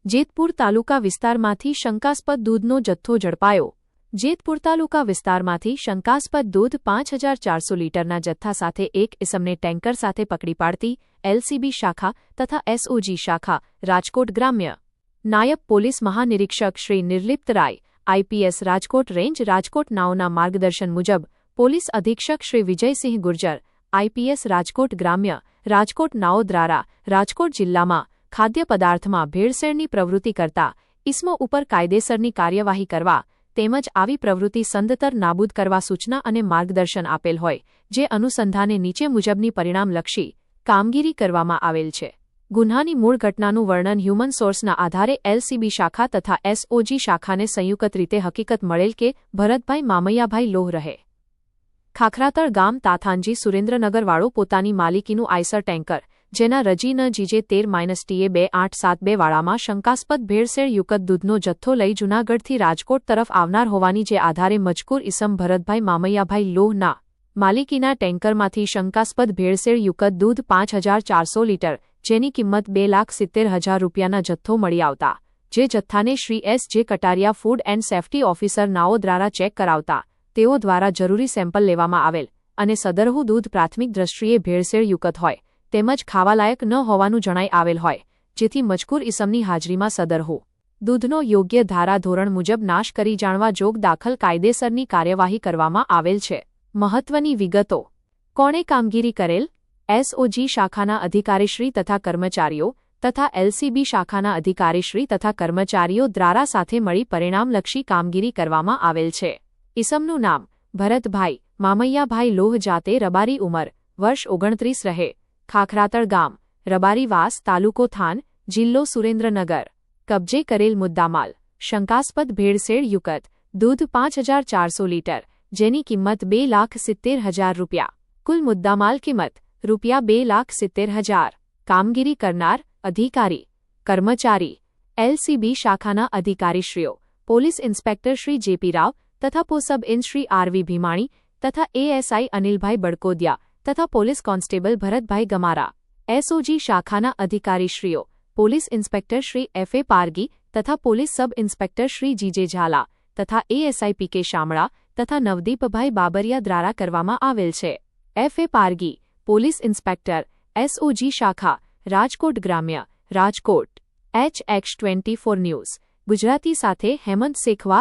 જેતપુર તાલુકા વિસ્તારમાંથી શંકાસ્પદ દૂધનો જથ્થો ઝડપાયો। જેતપુર તાલુકા વિસ્તારમાંથી શંકાસ્પદ દૂધ 5400 લીટરના જથ્થા સાથે એક ઇસમને ટેન્કર સાથે પકડી પાડતી એલસીબી શાખા તથા એસઓજી શાખા રાજકોટ ગ્રામ્ય નાયબ પોલીસ મહાનિરીક્ષક શ્રી નિર્લિપ્ત રાય આઈપીએસ રાજકોટ રેન્જ રાજકોટ નાઓના માર્ગદર્શન મુજબ પોલીસ અધિક્ષક શ્રી વિજયસિંહ ગુર્જર આઈપીએસ રાજકોટ ગ્રામ્ય રાજકોટ નાઓ દ્વારા રાજકોટ જિલ્લામાં ખાદ્ય પદાર્થમાં ભેળસેળની પ્રવૃત્તિ કરતા ઇસમો ઉપર કાયદેસરની કાર્યવાહી કરવા તેમજ આવી પ્રવૃત્તિ સંદતર નાબૂદ કરવા સૂચના અને માર્ગદર્શન આપેલ હોય જે અનુસંધાને નીચે મુજબની પરિણામલક્ષી કામગીરી કરવામાં આવેલ છે। ગુન્હાની મૂળ ઘટનાનું વર્ણન હ્યુમન સોર્સના આધારે એલસીબી શાખા તથા એસઓજી શાખાને સંયુક્ત રીતે હકીકત મળેલ કે ભરતભાઈ મામૈયાભાઈ લોહ રહે ખાખરાતળ ગામ તાથાંજી સુરેન્દ્રનગરવાળો પોતાની માલિકીનું આઈસર ટેન્કર જેના રજી ન જીજે 13-TA2872 વાળામાં શંકાસ્પદ ભેળસેળયુક્ત દૂધનો જથ્થો લઈ જૂનાગઢથી રાજકોટ તરફ આવનાર હોવાની જે આધારે મજકૂર ઇસમ ભરતભાઈ મામૈયાભાઈ લોહના માલિકીના ટેન્કરમાંથી શંકાસ્પદ ભેળસેળયુક્ત દૂધ 5400 લીટર જેની કિંમત 2,70,000 રૂપિયાના જથ્થો મળી આવતા જે જથ્થાને Shri S J Kataria food and safety officer નાઓ દ્વારા ચેક કરાવતા તેઓ દ્વારા જરૂરી સેમ્પલ લેવામાં આવેલ અને સદરહુ દૂધ પ્રાથમિક દ્રષ્ટિએ ભેળસેળયુક્ત હોય તેમજ ખાવાલાયક ન હોવાનું જણાઈ આવેલ હોય જેથી મજકૂર ઇસમની હાજરીમાં સદરહુ દૂધનો યોગ્ય ધારાધોરણ મુજબ નાશ કરી જાણવા જોગ દાખલ કાયદેસરની કાર્યવાહી કરવામાં આવેલ છે। મહત્વની વિગતો કોણે કામગીરી કરેલ એસઓજી શાખાના અધિકારીશ્રી તથા કર્મચારીઓ તથા એલસીબી શાખાના અધિકારીશ્રી તથા કર્મચારીઓ દ્વારા સાથે મળી પરિણામલક્ષી કામગીરી કરવામાં આવેલ છે। ઇસમનું નામ ભરતભાઈ મામૈયાભાઈ લોહ જાતે રબારી ઉંમર વર્ષ 29 રહે ખાખરાતળ ગામ રબારીવાસ તાલુકો થાન જિલ્લો સુરેન્દ્રનગર કબજે કરેલ મુદ્દામાલ શંકાસ્પદ ભેળસેળયુક્ત દૂધ 5400 લીટર જેની કિંમત 2,70,000 રૂપિયા કુલ મુદ્દામાલ કિંમત રૂપિયા 2,70,000 કામગીરી કરનાર અધિકારી કર્મચારી એલસીબી શાખાના અધિકારીશ્રીઓ police inspector Shri JP Rao તથા પોસબ ઇન શ્રી આરવી ભીમાણી તથા એએસઆઈ અનિલભાઈ બડકોદિયા તથા police constable Bharatbhai Gamara SOG શાખાના અધિકારીશ્રીઓ police inspector Shri FA Pargi તથા police sub inspector Shri GJ Jhala તથા એએસઆઈ પીકે શામળા તથા નવદીપભાઈ બાબરિયા દ્વારા કરવામાં આવેલ છે। FA Pargi police inspector SOG શાખા રાજકોટ ગ્રામ્ય રાજકોટ HX24 ન્યૂઝ ગુજરાતી સાથે હેમંત શેખવા